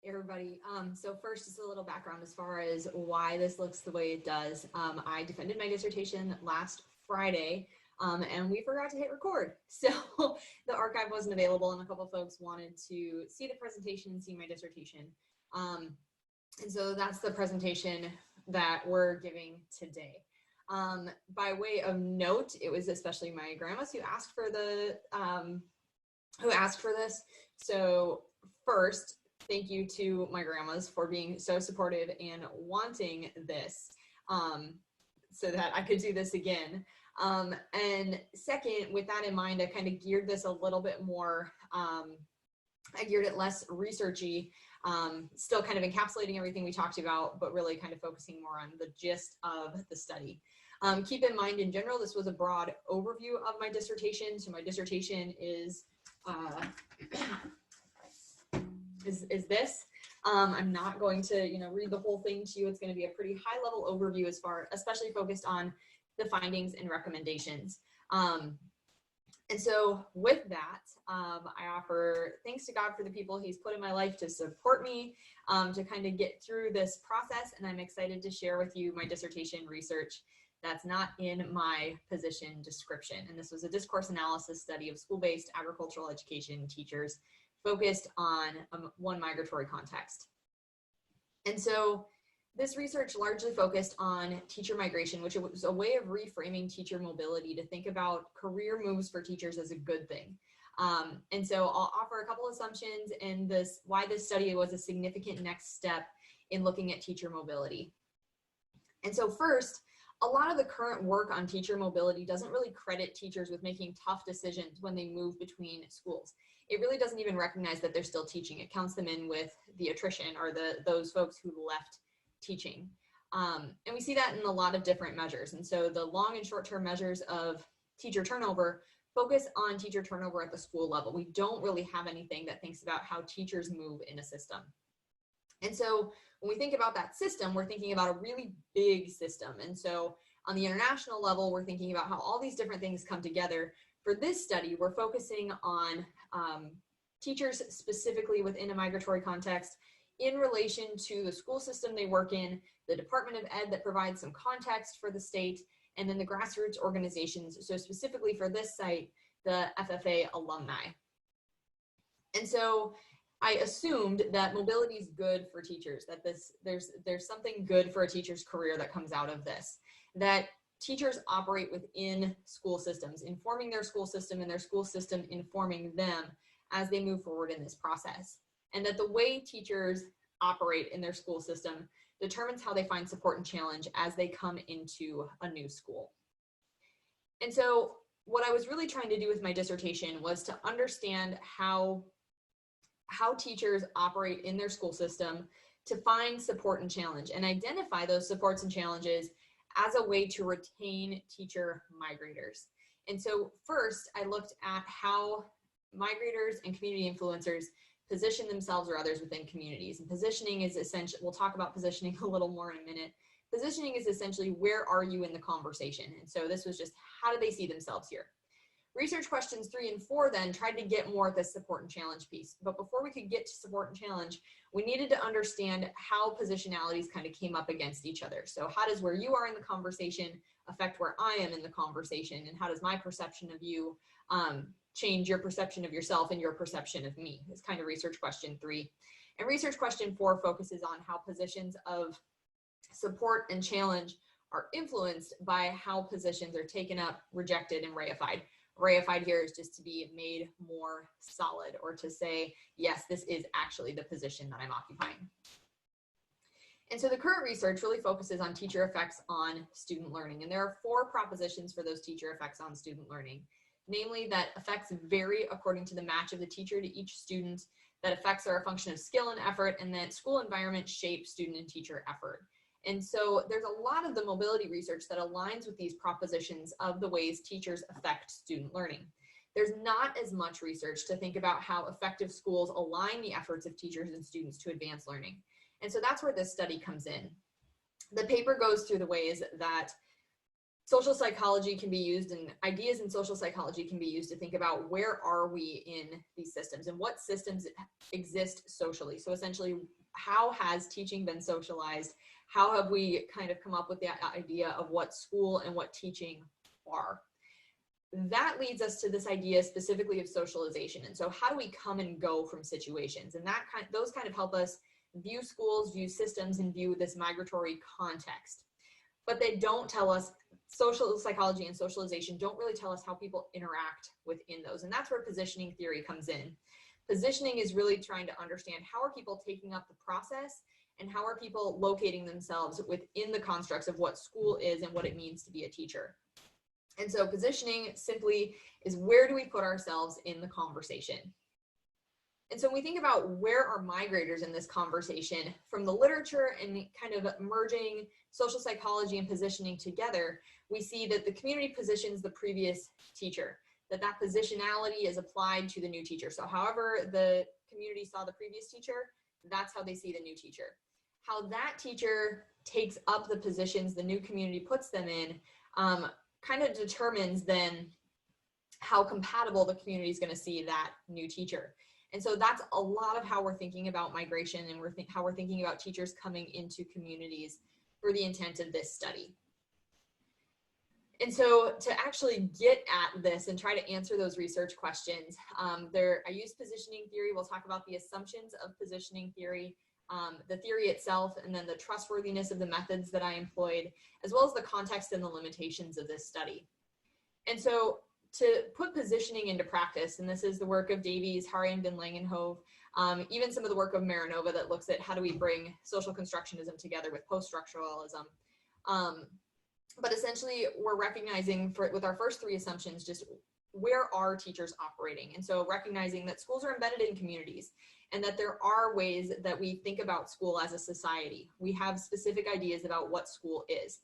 Everybody. So first, just a little background as far as why this looks the way it does. I defended my dissertation last Friday, and we forgot to hit record. So the archive wasn't available, and a couple folks wanted to see the presentation and see my dissertation. And so that's the presentation that we're giving today. By way of note, it was especially my grandmas who asked for this. So first, thank you to my grandmas for being so supportive and wanting this so that I could do this again. And second, with that in mind, I kind of geared this a little bit more, I geared it less researchy, still kind of encapsulating everything we talked about, but really kind of focusing more on the gist of the study. Keep in mind, in general, this was a broad overview of my dissertation. So my dissertation is this. I'm not going to, read the whole thing to you. It's going to be a pretty high level overview especially focused on the findings and recommendations. And so with that, I offer thanks to God for the people he's put in my life to support me, to kind of get through this process. And I'm excited to share with you my dissertation research that's not in my position description. And this was a discourse analysis study of school-based agricultural education teachers focused on one migratory context. And so this research largely focused on teacher migration, which was a way of reframing teacher mobility to think about career moves for teachers as a good thing. And so I'll offer a couple assumptions and why this study was a significant next step in looking at teacher mobility. And so first, a lot of the current work on teacher mobility doesn't really credit teachers with making tough decisions when they move between schools. It really doesn't even recognize that they're still teaching. It counts them in with the attrition or those folks who left teaching. And we see that in a lot of different measures. And so the long and short-term measures of teacher turnover focus on teacher turnover at the school level. We don't really have anything that thinks about how teachers move in a system. And so when we think about that system, we're thinking about a really big system. And so on the international level, we're thinking about how all these different things come together. For this study, we're focusing on teachers specifically within a migratory context in relation to the school system they work in, the Department of Ed that provides some context for the state, and then the grassroots organizations. So specifically for this site, the FFA alumni. And so I assumed that mobility is good for teachers, that there's something good for a teacher's career that comes out of this, that teachers operate within school systems, informing their school system and their school system informing them as they move forward in this process. And that the way teachers operate in their school system determines how they find support and challenge as they come into a new school. And so what I was really trying to do with my dissertation was to understand how teachers operate in their school system to find support and challenge and identify those supports and challenges as a way to retain teacher migrators. And so first, I looked at how migrators and community influencers position themselves or others within communities. And positioning is essential. We'll talk about positioning a little more in a minute. Positioning is essentially, where are you in the conversation? And so this was just, how do they see themselves here? Research questions 3 and 4 then tried to get more at the support and challenge piece. But before we could get to support and challenge, we needed to understand how positionalities kind of came up against each other. So how does where you are in the conversation affect where I am in the conversation? And how does my perception of you change your perception of yourself and your perception of me? It's kind of research question 3. And research question 4 focuses on how positions of support and challenge are influenced by how positions are taken up, rejected, and reified. Reified here is just to be made more solid, or to say, yes, this is actually the position that I'm occupying. And so the current research really focuses on teacher effects on student learning. And there are 4 propositions for those teacher effects on student learning. Namely, that effects vary according to the match of the teacher to each student, that effects are a function of skill and effort, and that school environment shapes student and teacher effort. And so there's a lot of the mobility research that aligns with these propositions of the ways teachers affect student learning. There's not as much research to think about how effective schools align the efforts of teachers and students to advance learning. And so that's where this study comes in. The paper goes through the ways that social psychology can be used, and ideas in social psychology can be used to think about where are we in these systems and what systems exist socially. So essentially, how has teaching been socialized? How have we kind of come up with the idea of what school and what teaching are? That leads us to this idea specifically of socialization. And so how do we come and go from situations? And those kind of help us view schools, view systems, and view this migratory context. But they don't tell us, social psychology and socialization don't really tell us how people interact within those. And that's where positioning theory comes in. Positioning is really trying to understand how are people taking up the process and how are people locating themselves within the constructs of what school is and what it means to be a teacher. And so positioning simply is where do we put ourselves in the conversation? And so when we think about where are migrators in this conversation, from the literature and kind of merging social psychology and positioning together, we see that the community positions the previous teacher, that positionality is applied to the new teacher. So however the community saw the previous teacher, that's how they see the new teacher. How that teacher takes up the positions the new community puts them in kind of determines then how compatible the community is going to see that new teacher. And so that's a lot of how we're thinking about migration and how we're thinking about teachers coming into communities for the intent of this study. And so to actually get at this and try to answer those research questions, I use positioning theory. We'll talk about the assumptions of positioning theory, the theory itself, and then the trustworthiness of the methods that I employed, as well as the context and the limitations of this study. And so to put positioning into practice, and this is the work of Davies, Harré van Langenhove, even some of the work of Marinova that looks at how do we bring social constructionism together with post-structuralism. But essentially, we're recognizing with our first three assumptions, just where are teachers operating? And so recognizing that schools are embedded in communities and that there are ways that we think about school as a society. We have specific ideas about what school is.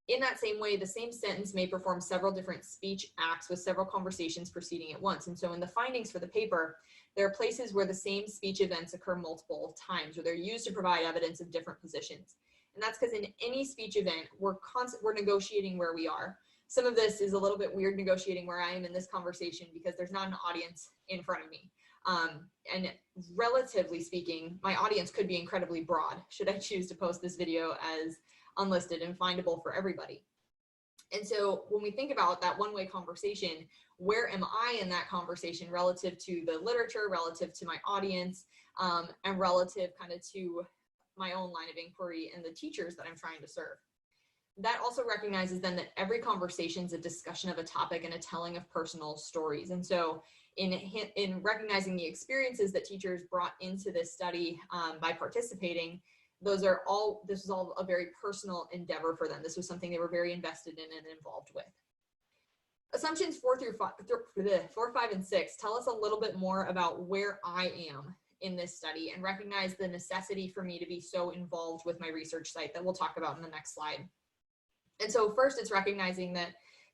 In that same way, the same sentence may perform several different speech acts with several conversations proceeding at once. And so in the findings for the paper, there are places where the same speech events occur multiple times, or they're used to provide evidence of different positions. And that's because in any speech event, we're negotiating where we are. Some of this is a little bit weird negotiating where I am in this conversation because there's not an audience in front of me. And relatively speaking, my audience could be incredibly broad should I choose to post this video as unlisted and findable for everybody. And so when we think about that one-way conversation, where am I in that conversation relative to the literature, relative to my audience, and relative kind of to my own line of inquiry and the teachers that I'm trying to serve? That also recognizes then that every conversation is a discussion of a topic and a telling of personal stories. And so in recognizing the experiences that teachers brought into this study by participating, this was all a very personal endeavor for them. This was something they were very invested in and involved with. Assumptions 4, 5, and 6 tell us a little bit more about where I am in this study and recognize the necessity for me to be so involved with my research site that we'll talk about in the next slide. And so first, it's recognizing that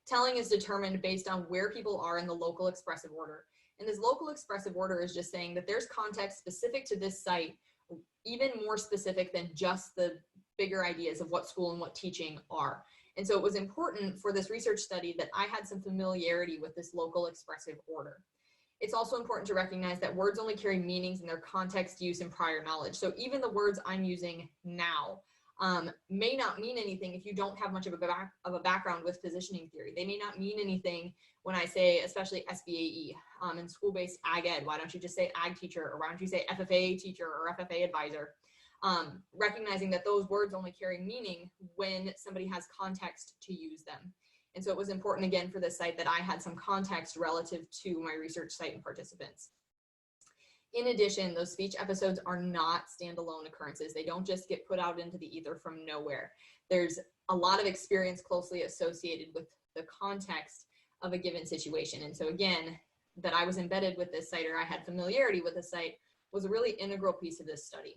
telling is determined based on where people are in the local expressive order. And this local expressive order is just saying that there's context specific to this site, even more specific than just the bigger ideas of what school and what teaching are. And so it was important for this research study that I had some familiarity with this local expressive order. It's also important to recognize that words only carry meanings in their context, use, and prior knowledge. So even the words I'm using now may not mean anything if you don't have much of a background with positioning theory. They may not mean anything when I say, especially SBAE and school-based ag ed. Why don't you just say ag teacher, or why don't you say FFA teacher or FFA advisor? Recognizing that those words only carry meaning when somebody has context to use them. And so it was important again for this site that I had some context relative to my research site and participants. In addition, those speech episodes are not standalone occurrences. They don't just get put out into the ether from nowhere. There's a lot of experience closely associated with the context of a given situation. And so again, that I was embedded with this site, or I had familiarity with the site, was a really integral piece of this study.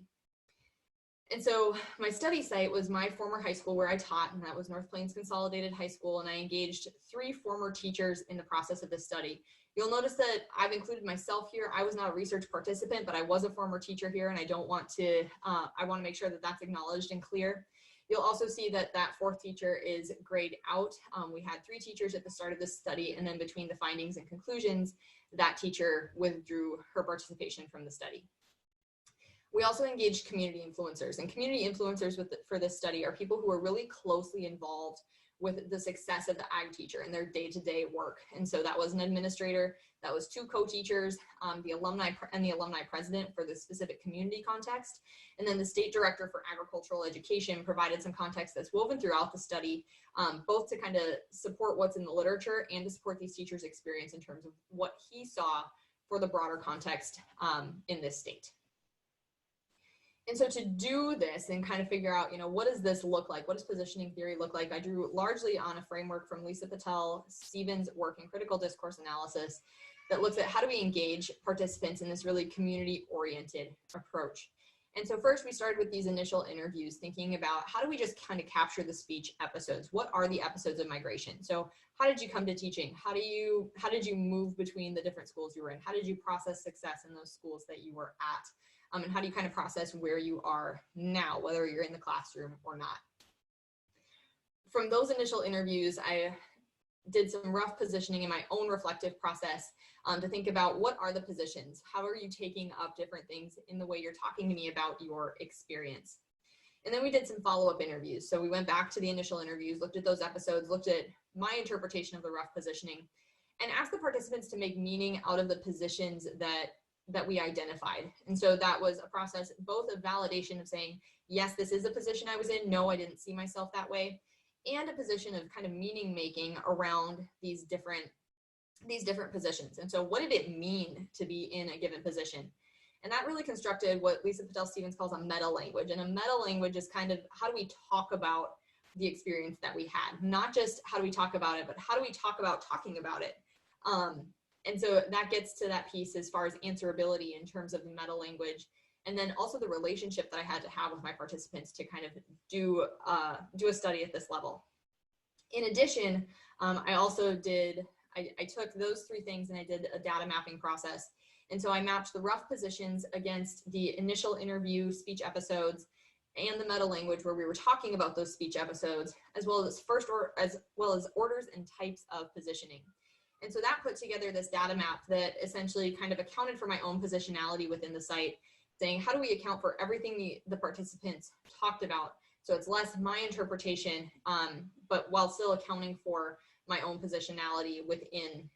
And so my study site was my former high school where I taught, and that was North Plains Consolidated High School, and I engaged 3 former teachers in the process of this study. You'll notice that I've included myself here. I was not a research participant, but I was a former teacher here, and I want to make sure that that's acknowledged and clear. You'll also see that that fourth teacher is grayed out. We had 3 teachers at the start of this study, and then between the findings and conclusions, that teacher withdrew her participation from the study. We also engaged community influencers, and community influencers for this study are people who are really closely involved with the success of the ag teacher in their day-to-day work. And so that was an administrator, that was 2 co-teachers, the alumni and the alumni president for the specific community context, and then the state director for agricultural education provided some context that's woven throughout the study, both to kind of support what's in the literature and to support these teachers' experience in terms of what he saw for the broader context in this state. And so to do this and kind of figure out, what does this look like? What does positioning theory look like? I drew largely on a framework from Lisa Patel Stevens' work in critical discourse analysis that looks at how do we engage participants in this really community-oriented approach. And so first we started with these initial interviews, thinking about how do we just kind of capture the speech episodes? What are the episodes of migration? So how did you come to teaching? How did you move between the different schools you were in? How did you process success in those schools that you were at? And how do you kind of process where you are now, whether you're in the classroom or not? From those initial interviews, I did some rough positioning in my own reflective process to think about what are the positions? How are you taking up different things in the way you're talking to me about your experience? And then we did some follow-up interviews. So we went back to the initial interviews, looked at those episodes, looked at my interpretation of the rough positioning, and asked the participants to make meaning out of the positions that we identified. And so that was a process both of validation of saying, yes, this is a position I was in, no, I didn't see myself that way, and a position of kind of meaning making around these different positions. And so what did it mean to be in a given position? And that really constructed what Lisa Patel Stevens calls a meta language. And a meta language is kind of how do we talk about the experience that we had? Not just how do we talk about it, but how do we talk about talking about it? And so that gets to that piece as far as answerability in terms of the meta language, and then also the relationship that I had to have with my participants to kind of do a study at this level. In addition, I also I took those 3 things and I did a data mapping process. And so I mapped the rough positions against the initial interview speech episodes and the meta language where we were talking about those speech episodes, as well as orders and types of positioning. And so that put together this data map that essentially kind of accounted for my own positionality within the site, saying how do we account for everything the participants talked about? So it's less my interpretation, but while still accounting for my own positionality within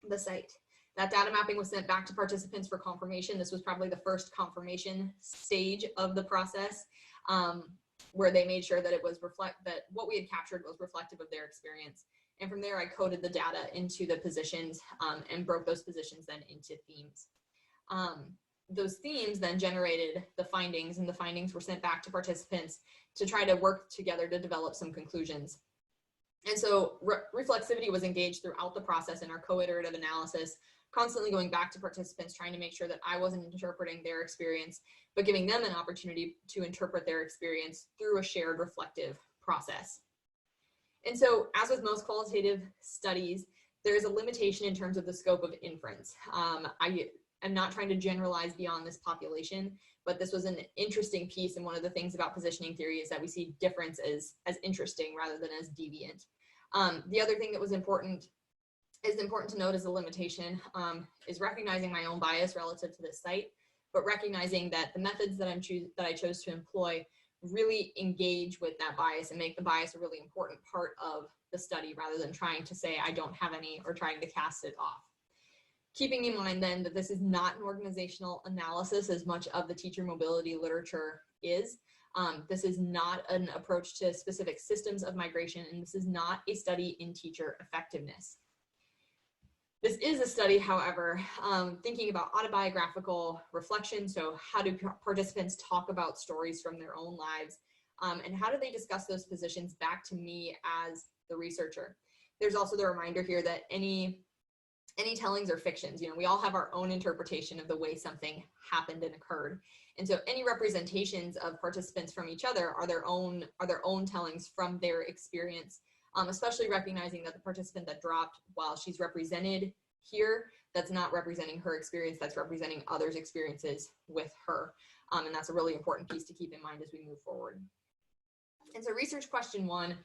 the site. That data mapping was sent back to participants for confirmation. This was probably the first confirmation stage of the process, where they made sure that that what we had captured was reflective of their experience. And from there, I coded the data into the positions and broke those positions then into themes. Those themes then generated the findings, and the findings were sent back to participants to try to work together to develop some conclusions. And so reflexivity was engaged throughout the process in our co-iterative analysis, constantly going back to participants, trying to make sure that I wasn't interpreting their experience, but giving them an opportunity to interpret their experience through a shared reflective process. And so, as with most qualitative studies, there is a limitation in terms of the scope of inference. I am not trying to generalize beyond this population, but this was an interesting piece, and one of the things about positioning theory is that we see difference as interesting rather than as deviant. The other thing that was important to note as a limitation is recognizing my own bias relative to this site, but recognizing that the methods that I chose to employ really engage with that bias and make the bias a really important part of the study rather than trying to say I don't have any or trying to cast it off. Keeping in mind then that this is not an organizational analysis as much of the teacher mobility literature is. This is not an approach to specific systems of migration, and this is not a study in teacher effectiveness. This is a study, however, thinking about autobiographical reflection. So how do participants talk about stories from their own lives? And how do they discuss those positions back to me as the researcher? There's also the reminder here that any tellings are fictions. We all have our own interpretation of the way something happened and occurred. And so any representations of participants from each other are their own tellings from their experience. Especially recognizing that the participant that dropped, while she's represented here, that's not representing her experience, that's representing others' experiences with her. And that's a really important piece to keep in mind as we move forward. And so research question 1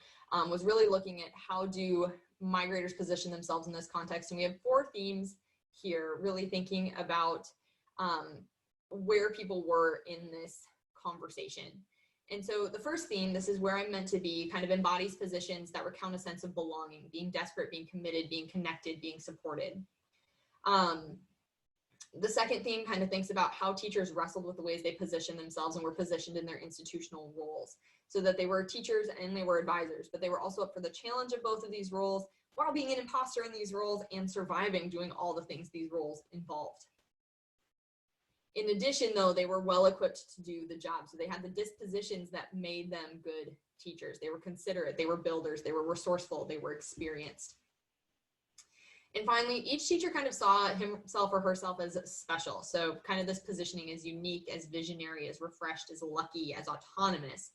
was really looking at how do migrators position themselves in this context. And we have 4 themes here, really thinking about where people were in this conversation. And so the first theme, this is where I'm meant to be, kind of embodies positions that recount a sense of belonging, being desperate, being committed, being connected, being supported. The second theme kind of thinks about how teachers wrestled with the ways they position themselves and were positioned in their institutional roles, so that they were teachers and they were advisors, but they were also up for the challenge of both of these roles while being an imposter in these roles and surviving doing all the things these roles involved. In addition, though, they were well equipped to do the job. So they had the dispositions that made them good teachers. They were considerate, they were builders, they were resourceful, they were experienced. And finally, each teacher kind of saw himself or herself as special. So kind of this positioning as unique, as visionary, as refreshed, as lucky, as autonomous.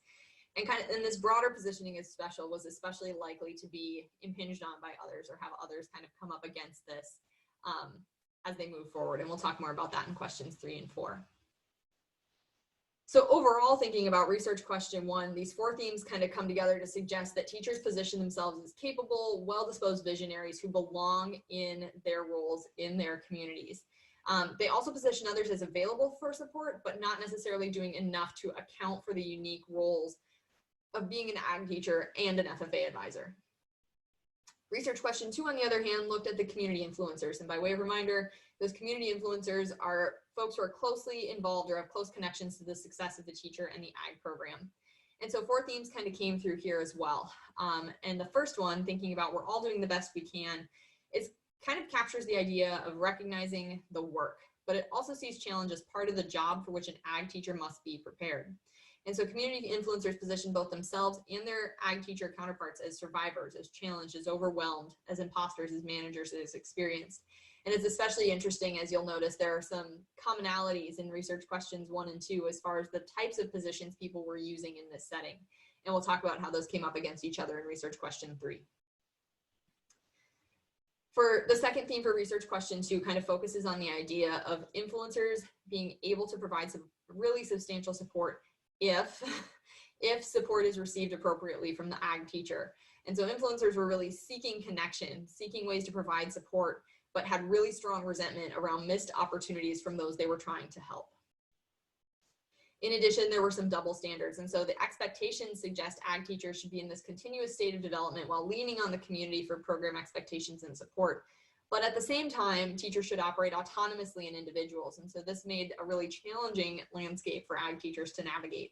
And kind of in this broader positioning as special was especially likely to be impinged on by others or have others kind of come up against this as they move forward. And we'll talk more about that in questions 3 and 4. So overall, thinking about research question 1, these 4 themes kind of come together to suggest that teachers position themselves as capable, well-disposed visionaries who belong in their roles in their communities. They also position others as available for support, but not necessarily doing enough to account for the unique roles of being an ag teacher and an FFA advisor. Research question 2, on the other hand, looked at the community influencers. And by way of reminder, those community influencers are folks who are closely involved or have close connections to the success of the teacher and the ag program. And so 4 themes kind of came through here as well. And the first one, thinking about we're all doing the best we can, is kind of captures the idea of recognizing the work, but it also sees challenge as part of the job for which an ag teacher must be prepared. And so community influencers position both themselves and their ag teacher counterparts as survivors, as challenged, as overwhelmed, as imposters, as managers, as experienced. And it's especially interesting, as you'll notice, there are some commonalities in research questions 1 and 2 as far as the types of positions people were using in this setting. And we'll talk about how those came up against each other in research question 3. For the second theme for research question 2 kind of focuses on the idea of influencers being able to provide some really substantial support if support is received appropriately from the ag teacher. And so influencers were really seeking connection, seeking ways to provide support, but had really strong resentment around missed opportunities from those they were trying to help. In addition, there were some double standards. And so the expectations suggest ag teachers should be in this continuous state of development while leaning on the community for program expectations and support. But at the same time, teachers should operate autonomously in individuals. And so this made a really challenging landscape for ag teachers to navigate.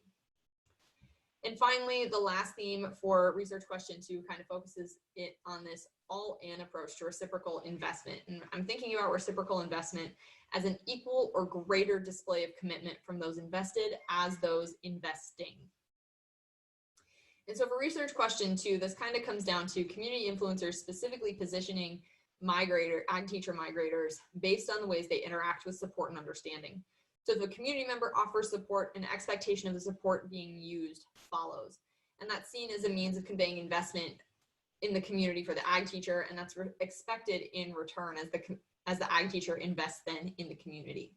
And finally, the last theme for research question 2 kind of focuses it on this all-in approach to reciprocal investment. And I'm thinking about reciprocal investment as an equal or greater display of commitment from those invested as those investing. And so for research question 2, this kind of comes down to community influencers specifically positioning ag teacher migrators based on the ways they interact with support and understanding. So if a community member offers support, an expectation of the support being used follows. And that's seen as a means of conveying investment in the community for the ag teacher, and that's expected in return as the ag teacher invests then in the community.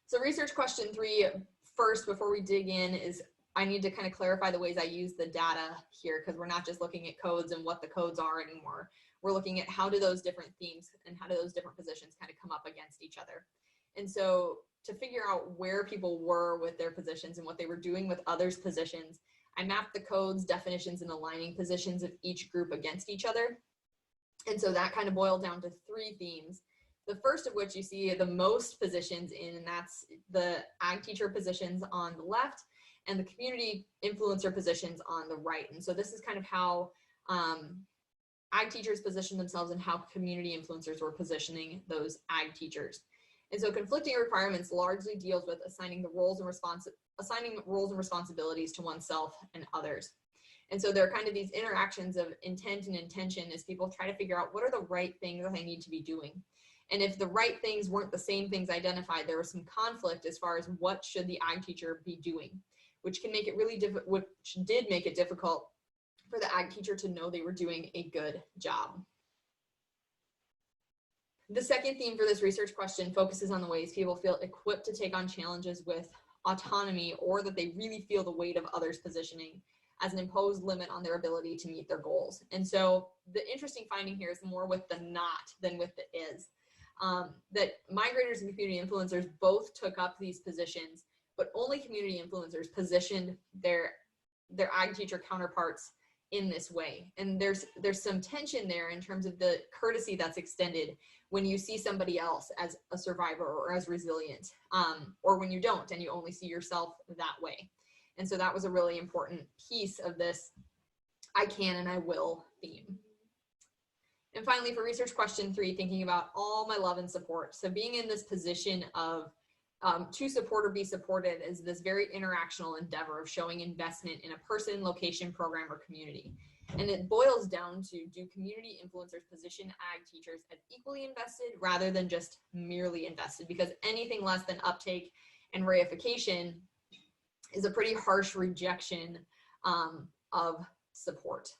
So research question 3, first, before we dig in, is I need to kind of clarify the ways I use the data here, because we're not just looking at codes and what the codes are anymore. We're looking at how do those different themes and how do those different positions kind of come up against each other. And so to figure out where people were with their positions and what they were doing with others' positions, I mapped the codes, definitions, and aligning positions of each group against each other. And so that kind of boiled down to 3 themes. The first of which you see the most positions in, and that's the ag teacher positions on the left and the community influencer positions on the right. And so this is kind of how ag teachers position themselves and how community influencers were positioning those ag teachers. And so conflicting requirements largely deals with assigning roles and responsibilities to oneself and others. And so there are kind of these interactions of intent and intention as people try to figure out what are the right things that I need to be doing. And if the right things weren't the same things identified, there was some conflict as far as what should the ag teacher be doing, which can make it really which did make it difficult for the ag teacher to know they were doing a good job. The second theme for this research question focuses on the ways people feel equipped to take on challenges with autonomy, or that they really feel the weight of others' positioning as an imposed limit on their ability to meet their goals. And so the interesting finding here is more with the not than with the is. That migrators and community influencers both took up these positions, but only community influencers positioned their ag teacher counterparts in this way. And there's some tension there in terms of the courtesy that's extended when you see somebody else as a survivor or as resilient, or when you don't and you only see yourself that way. And so that was a really important piece of this I can and I will theme. And finally, for research question 3, thinking about all my love and support. So being in this position of to support or be supported is this very interactional endeavor of showing investment in a person, location, program, or community. And it boils down to, do community influencers position ag teachers as equally invested rather than just merely invested? Because anything less than uptake and reification is a pretty harsh rejection of support.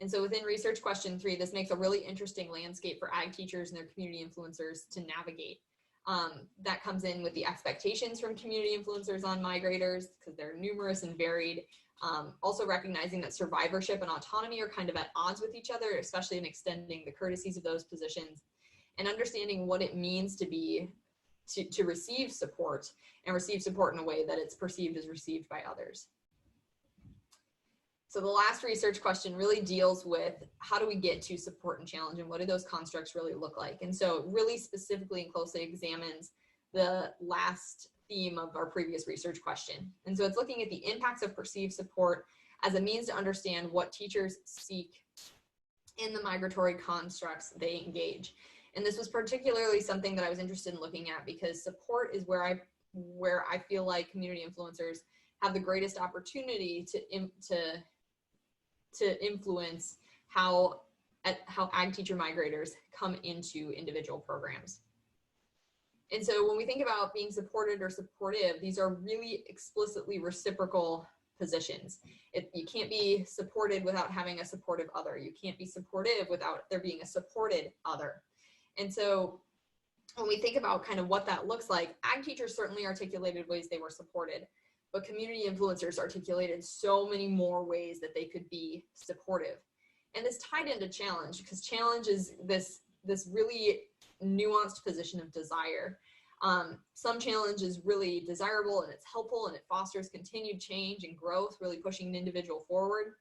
And so within research question 3, this makes a really interesting landscape for ag teachers and their community influencers to navigate. That comes in with the expectations from community influencers on migrators, because they're numerous and varied. Also recognizing that survivorship and autonomy are kind of at odds with each other, especially in extending the courtesies of those positions, and understanding what it means to be to receive support, and receive support in a way that it's perceived as received by others. So the last research question really deals with, how do we get to support and challenge, and what do those constructs really look like? And so it really specifically and closely examines the last theme of our previous research question. And so it's looking at the impacts of perceived support as a means to understand what teachers seek in the migratory constructs they engage. And this was particularly something that I was interested in looking at, because support is where I feel like community influencers have the greatest opportunity to influence how ag teacher migrators come into individual programs. And so when we think about being supported or supportive, these are really explicitly reciprocal positions. You can't be supported without having a supportive other. You can't be supportive without there being a supported other. And so when we think about kind of what that looks like, ag teachers certainly articulated ways they were supported, but community influencers articulated so many more ways that they could be supportive. And this tied into challenge, because challenge is this really nuanced position of desire. Some challenge is really desirable and it's helpful and it fosters continued change and growth, really pushing an individual forward.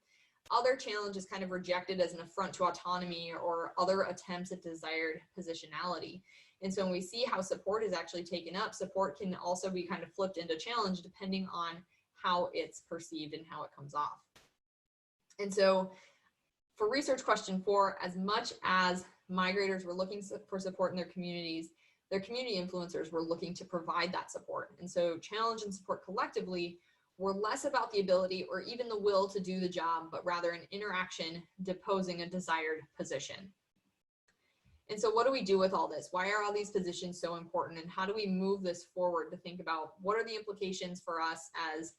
Other challenge is kind of rejected as an affront to autonomy or other attempts at desired positionality. And so when we see how support is actually taken up, support can also be kind of flipped into challenge depending on how it's perceived and how it comes off. And so for research question 4, as much as migrators were looking for support in their communities, their community influencers were looking to provide that support. And so challenge and support collectively were less about the ability or even the will to do the job, but rather an interaction deposing a desired position. And so what do we do with all this? Why are all these positions so important? And how do we move this forward to think about what are the implications for us as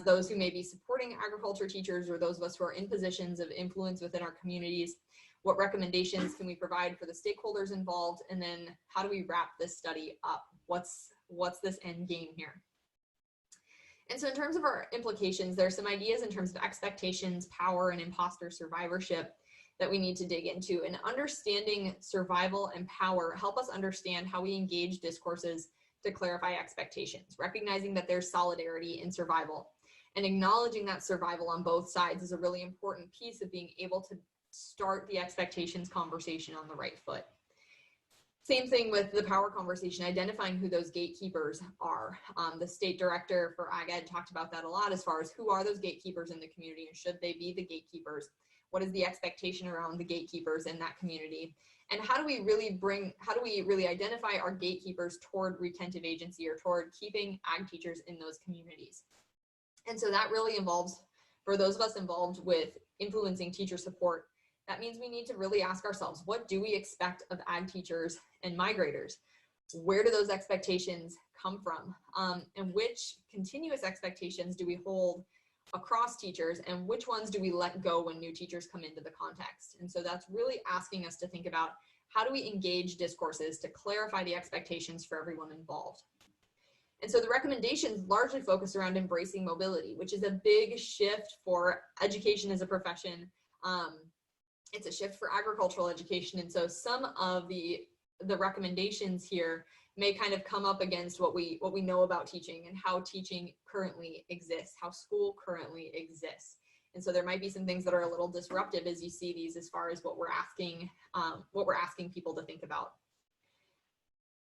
those who may be supporting agriculture teachers, or those of us who are in positions of influence within our communities? What recommendations can we provide for the stakeholders involved? And then how do we wrap this study up? What's this end game here? And so in terms of our implications, there are some ideas in terms of expectations, power, and imposter survivorship that we need to dig into. And understanding survival and power help us understand how we engage discourses to clarify expectations, recognizing that there's solidarity in survival. And acknowledging that survival on both sides is a really important piece of being able to start the expectations conversation on the right foot. Same thing with the power conversation, identifying who those gatekeepers are. The state director for Ag Ed talked about that a lot, as far as who are those gatekeepers in the community and should they be the gatekeepers? What is the expectation around the gatekeepers in that community? And how do we really identify our gatekeepers toward retentive agency or toward keeping ag teachers in those communities? And so that really involves, for those of us involved with influencing teacher support, that means we need to really ask ourselves, what do we expect of ag teachers and migrators? Where do those expectations come from? And which continuous expectations do we hold across teachers, and which ones do we let go when new teachers come into the context? And so that's really asking us to think about, how do we engage discourses to clarify the expectations for everyone involved? And so the recommendations largely focus around embracing mobility, which is a big shift for education as a profession. It's a shift for agricultural education. And so some of the recommendations here may kind of come up against what we know about teaching and how teaching currently exists, how school currently exists. And so there might be some things that are a little disruptive as you see these as far as what we're asking people to think about.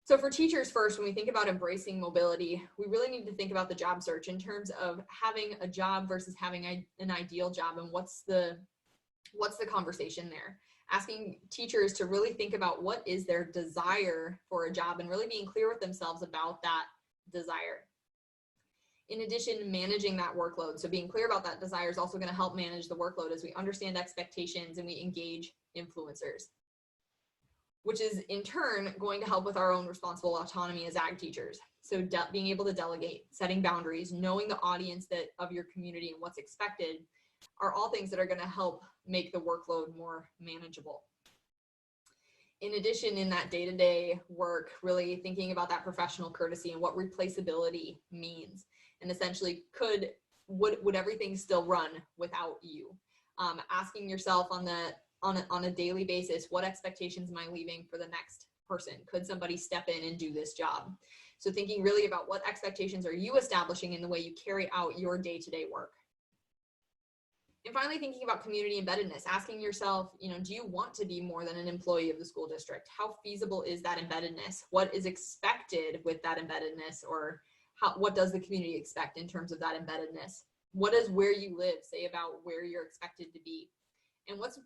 So for teachers first, when we think about embracing mobility, we really need to think about the job search in terms of having a job versus having an ideal job, and what's the conversation there. Asking teachers to really think about what is their desire for a job and really being clear with themselves about that desire. In addition, managing that workload. So being clear about that desire is also going to help manage the workload as we understand expectations and we engage influencers, which is in turn going to help with our own responsible autonomy as ag teachers. So being able to delegate, setting boundaries, knowing the audience of your community and what's expected are all things that are going to help make the workload more manageable. In addition, in that day-to-day work, really thinking about that professional courtesy and what replaceability means. And essentially, would everything still run without you? Asking yourself on a daily basis, what expectations am I leaving for the next person? Could somebody step in and do this job? So thinking really about what expectations are you establishing in the way you carry out your day-to-day work. And finally, thinking about community embeddedness, asking yourself, do you want to be more than an employee of the school district? How feasible is that embeddedness? What is expected with that embeddedness, or what does the community expect in terms of that embeddedness? What does where you live say about where you're expected to be? And what's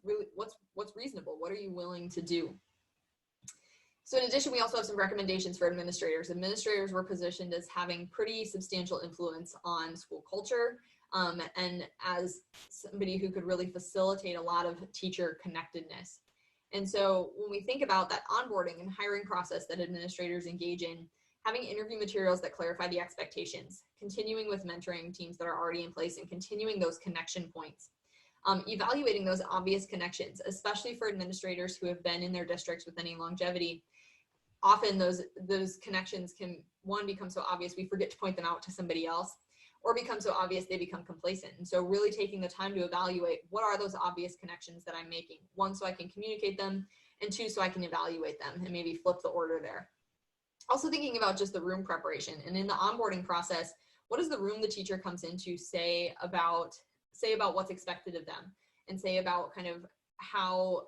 reasonable? What are you willing to do? So in addition, we also have some recommendations for administrators. Administrators were positioned as having pretty substantial influence on school culture, and as somebody who could really facilitate a lot of teacher connectedness. And so when we think about that onboarding and hiring process that administrators engage in, having interview materials that clarify the expectations, continuing with mentoring teams that are already in place and continuing those connection points, evaluating those obvious connections, especially for administrators who have been in their districts with any longevity. Often those connections can, one, become so obvious we forget to point them out to somebody else, or become so obvious they become complacent. And so really taking the time to evaluate what are those obvious connections that I'm making, one, so I can communicate them, and two, so I can evaluate them and maybe flip the order there. Also thinking about just the room preparation, and in the onboarding process, what does the room the teacher comes into say about what's expected of them, and say about kind of how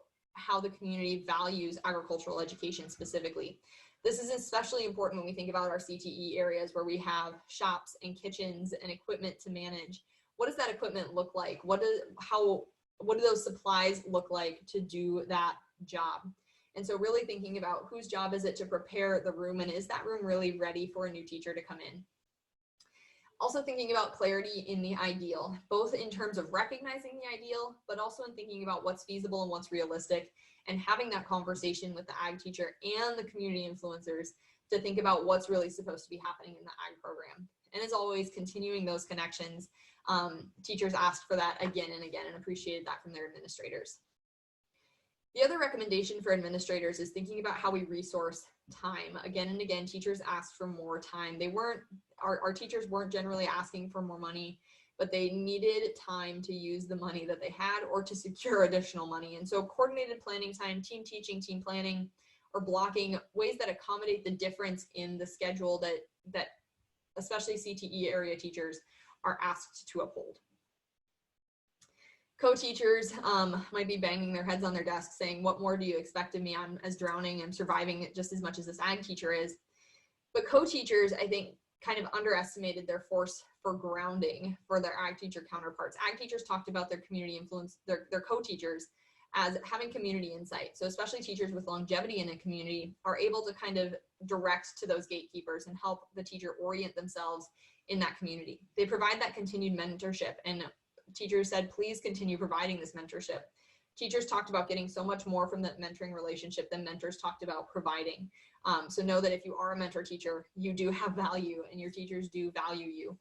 the community values agricultural education specifically. This is especially important when we think about our CTE areas where we have shops and kitchens and equipment to manage. What does that equipment look like? What do those supplies look like to do that job? And so really thinking about whose job is it to prepare the room, and is that room really ready for a new teacher to come in? Also thinking about clarity in the ideal, both in terms of recognizing the ideal, but also in thinking about what's feasible and what's realistic, and having that conversation with the ag teacher and the community influencers to think about what's really supposed to be happening in the ag program. And as always, continuing those connections. Teachers asked for that again and again and appreciated that from their administrators. The other recommendation for administrators is thinking about how we resource time. Again and again, teachers asked for more time. Our teachers weren't generally asking for more money, but they needed time to use the money that they had or to secure additional money. And so coordinated planning time, team teaching, team planning, or blocking, ways that accommodate the difference in the schedule that especially CTE area teachers are asked to uphold. Co-teachers might be banging their heads on their desks saying, what more do you expect of me? I'm as drowning, I'm surviving it just as much as this ag teacher is. But co-teachers, I think, kind of underestimated their force for grounding for their ag teacher counterparts. Ag teachers talked about their community influence, their co-teachers, as having community insight. So especially teachers with longevity in a community are able to kind of direct to those gatekeepers and help the teacher orient themselves in that community. They provide that continued mentorship, and teachers said, please continue providing this mentorship. Teachers talked about getting so much more from that mentoring relationship than mentors talked about providing. So know that if you are a mentor teacher, you do have value and your teachers do value you.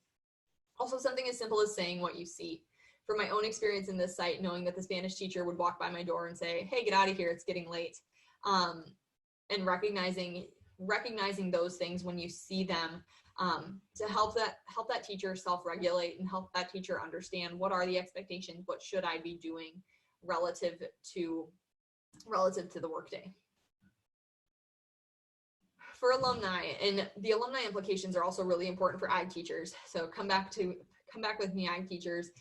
Also, something as simple as saying what you see. From my own experience in this site, knowing that the Spanish teacher would walk by my door and say, hey, get out of here, it's getting late. And recognizing recognizing those things when you see them, to help that teacher self-regulate and help that teacher understand what are the expectations, what should I be doing relative to the workday. For alumni, and the alumni implications are also really important for ag teachers. So come back with me, ag teachers.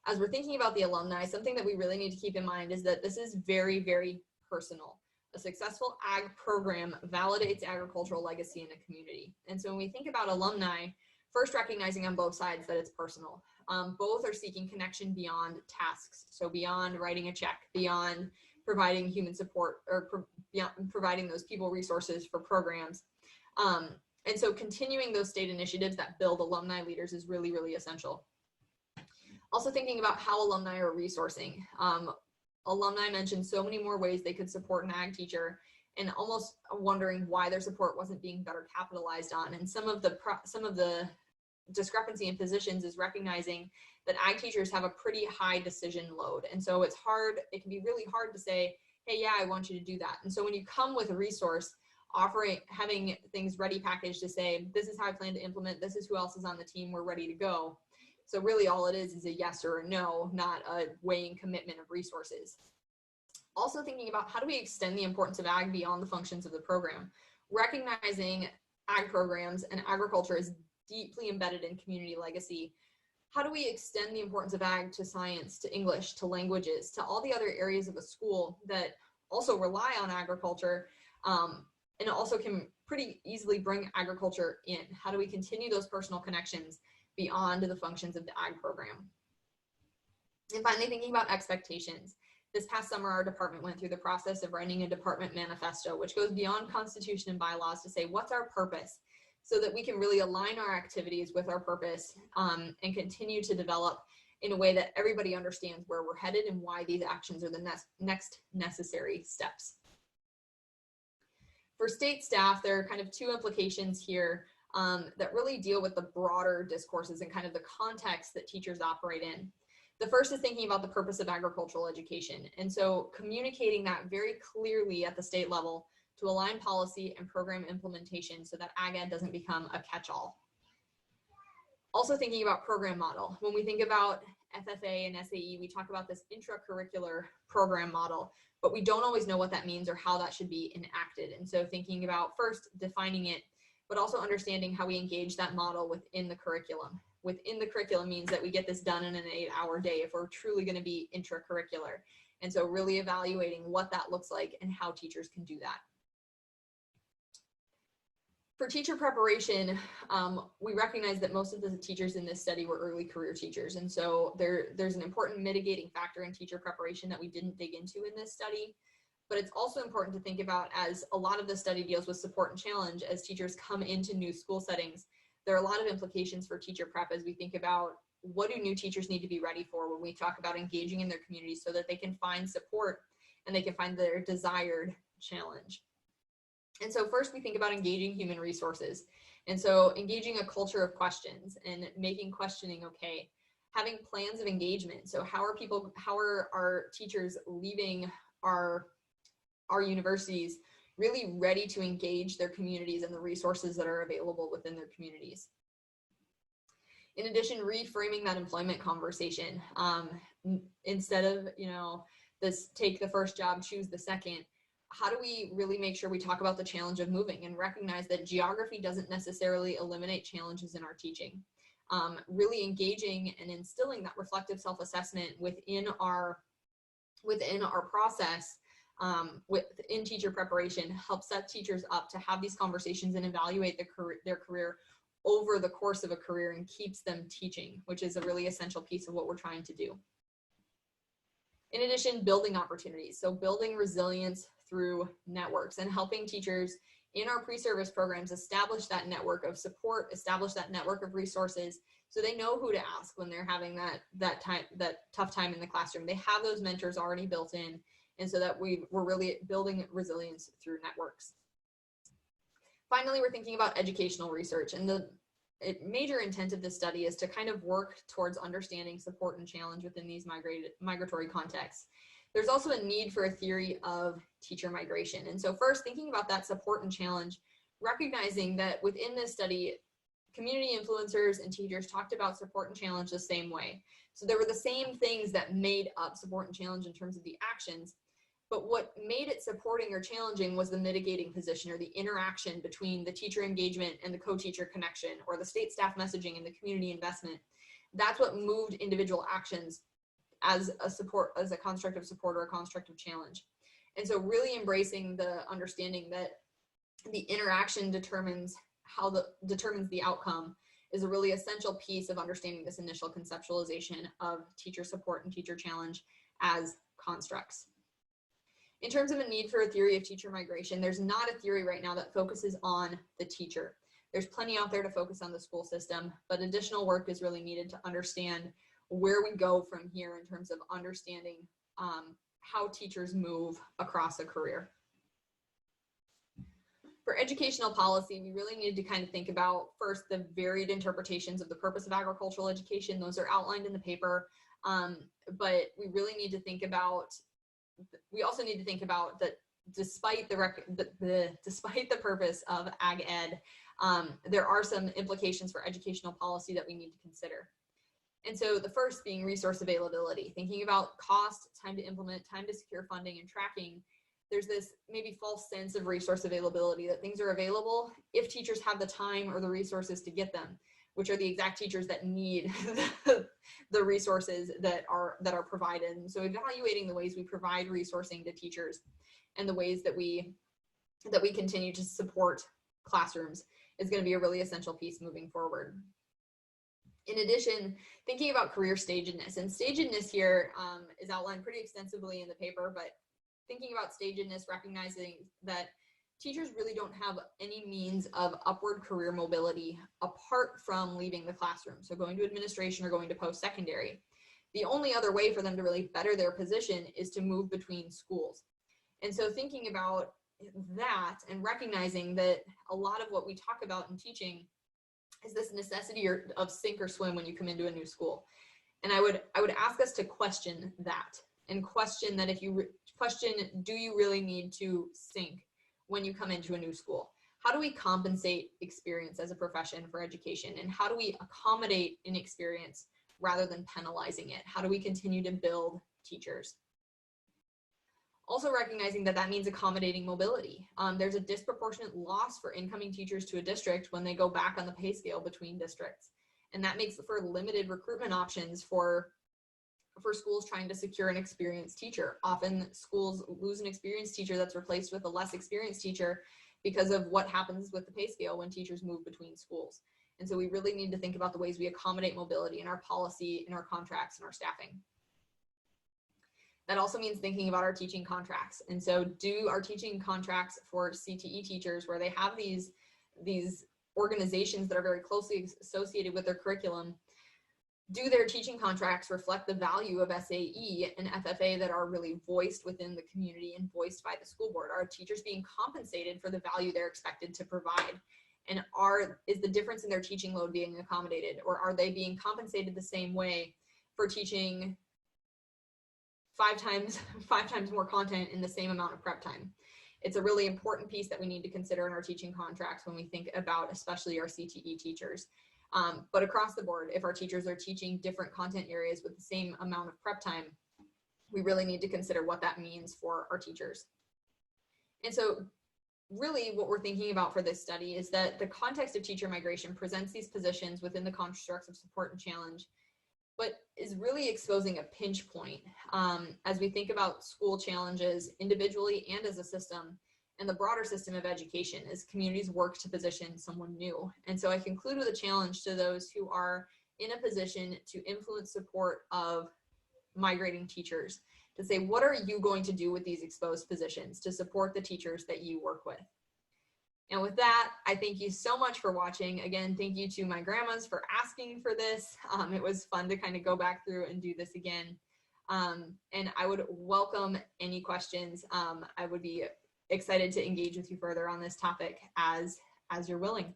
As we're thinking about the alumni, something that we really need to keep in mind is that this is very, very personal. A successful ag program validates agricultural legacy in a community. And so when we think about alumni, first recognizing on both sides that it's personal. Both are seeking connection beyond tasks. So beyond writing a check, beyond providing human support, or beyond providing those people resources for programs. And so continuing those state initiatives that build alumni leaders is really, really essential. Also thinking about how alumni are resourcing. Alumni mentioned so many more ways they could support an ag teacher, and almost wondering why their support wasn't being better capitalized on. And some of the discrepancy in positions is recognizing that ag teachers have a pretty high decision load. And so it can be really hard to say, hey, yeah, I want you to do that. And so when you come with a resource, having things ready packaged to say, this is how I plan to implement, this is who else is on the team, we're ready to go. So really all it is a yes or a no, not a weighing commitment of resources. Also thinking about how do we extend the importance of ag beyond the functions of the program, recognizing ag programs and agriculture is deeply embedded in community legacy. How do we extend the importance of ag to science, to English, to languages, to all the other areas of a school that also rely on agriculture, and also can pretty easily bring agriculture in? How do we continue those personal connections beyond the functions of the ag program? And finally, thinking about expectations. This past summer, our department went through the process of writing a department manifesto, which goes beyond constitution and bylaws to say, what's our purpose? So that we can really align our activities with our purpose, and continue to develop in a way that everybody understands where we're headed and why these actions are the next necessary steps. For state staff, there are kind of two implications here that really deal with the broader discourses and kind of the context that teachers operate in. The first is thinking about the purpose of agricultural education. And so communicating that very clearly at the state level to align policy and program implementation so that ag ed doesn't become a catch-all. Also thinking about program model. When we think about FFA and SAE, we talk about this intracurricular program model, but we don't always know what that means or how that should be enacted. And so thinking about first defining it, but also understanding how we engage that model within the curriculum. Within the curriculum means that we get this done in an 8-hour day if we're truly going to be intracurricular. And so really evaluating what that looks like and how teachers can do that. For teacher preparation, we recognize that most of the teachers in this study were early career teachers. And so there's an important mitigating factor in teacher preparation that we didn't dig into in this study. But it's also important to think about, as a lot of the study deals with support and challenge as teachers come into new school settings. There are a lot of implications for teacher prep as we think about what do new teachers need to be ready for when we talk about engaging in their communities so that they can find support and they can find their desired challenge. And so first we think about engaging human resources. And so engaging a culture of questions and making questioning okay. Having plans of engagement. So how are our teachers leaving our universities really ready to engage their communities and the resources that are available within their communities? In addition, reframing that employment conversation. Instead of, this take the first job, choose the second, how do we really make sure we talk about the challenge of moving and recognize that geography doesn't necessarily eliminate challenges in our teaching? Really engaging and instilling that reflective self-assessment within our process within teacher preparation helps set teachers up to have these conversations and evaluate their career over the course of a career and keeps them teaching, which is a really essential piece of what we're trying to do. In addition, building opportunities. So building resilience through networks and helping teachers in our pre-service programs establish that network of support, establish that network of resources so they know who to ask when they're having that tough time in the classroom. They have those mentors already built in, and so that we're really building resilience through networks. Finally, we're thinking about educational research, and the major intent of this study is to kind of work towards understanding support and challenge within these migratory contexts. There's also a need for a theory of teacher migration. And so first, thinking about that support and challenge, recognizing that within this study, community influencers and teachers talked about support and challenge the same way. So there were the same things that made up support and challenge in terms of the actions, but what made it supporting or challenging was the mitigating position, or the interaction between the teacher engagement and the co-teacher connection, or the state staff messaging and the community investment. That's what moved individual actions as a construct of support or a construct of challenge. And so really embracing the understanding that the interaction determines the outcome is a really essential piece of understanding this initial conceptualization of teacher support and teacher challenge as constructs. In terms of a need for a theory of teacher migration, there's not a theory right now that focuses on the teacher. There's plenty out there to focus on the school system, but additional work is really needed to understand where we go from here in terms of understanding how teachers move across a career. For educational policy, we really need to kind of think about first the varied interpretations of the purpose of agricultural education. Those are outlined in the paper, but we really need to think about, we also need to think about that despite the purpose of ag ed, there are some implications for educational policy that we need to consider. And so the first being resource availability, thinking about cost, time to implement, time to secure funding and tracking. There's this maybe false sense of resource availability, that things are available if teachers have the time or the resources to get them, which are the exact teachers that need the resources that are provided. And so evaluating the ways we provide resourcing to teachers and the ways that we continue to support classrooms is going to be a really essential piece moving forward. In addition, thinking about career stagedness, and stagedness here is outlined pretty extensively in the paper, but thinking about stagedness, recognizing that teachers really don't have any means of upward career mobility apart from leaving the classroom. So going to administration or going to post-secondary. The only other way for them to really better their position is to move between schools. And so thinking about that and recognizing that a lot of what we talk about in teaching is this necessity of sink or swim when you come into a new school. And I would ask us to question that, and question that do you really need to sink when you come into a new school? How do we compensate experience as a profession for education? And how do we accommodate inexperience rather than penalizing it? How do we continue to build teachers? Also recognizing that means accommodating mobility. There's a disproportionate loss for incoming teachers to a district when they go back on the pay scale between districts. And that makes for limited recruitment options for schools trying to secure an experienced teacher. Often schools lose an experienced teacher that's replaced with a less experienced teacher because of what happens with the pay scale when teachers move between schools. And so we really need to think about the ways we accommodate mobility in our policy, in our contracts, and our staffing. That also means thinking about our teaching contracts. And so do our teaching contracts for CTE teachers, where they have these organizations that are very closely associated with their curriculum, do their teaching contracts reflect the value of SAE and FFA that are really voiced within the community and voiced by the school board? Are teachers being compensated for the value they're expected to provide? And is the difference in their teaching load being accommodated? Or are they being compensated the same way for teaching five times more content in the same amount of prep time? It's a really important piece that we need to consider in our teaching contracts when we think about especially our CTE teachers. But across the board, if our teachers are teaching different content areas with the same amount of prep time, we really need to consider what that means for our teachers. And so really what we're thinking about for this study is that the context of teacher migration presents these positions within the constructs of support and challenge, but is really exposing a pinch point as we think about school challenges individually and as a system, and the broader system of education as communities work to position someone new. And so I conclude with a challenge to those who are in a position to influence support of migrating teachers, to say, what are you going to do with these exposed positions to support the teachers that you work with? And with that, I thank you so much for watching. Again, thank you to my grandmas for asking for this. It was fun to kind of go back through and do this again. And I would welcome any questions. I would be excited to engage with you further on this topic as you're willing.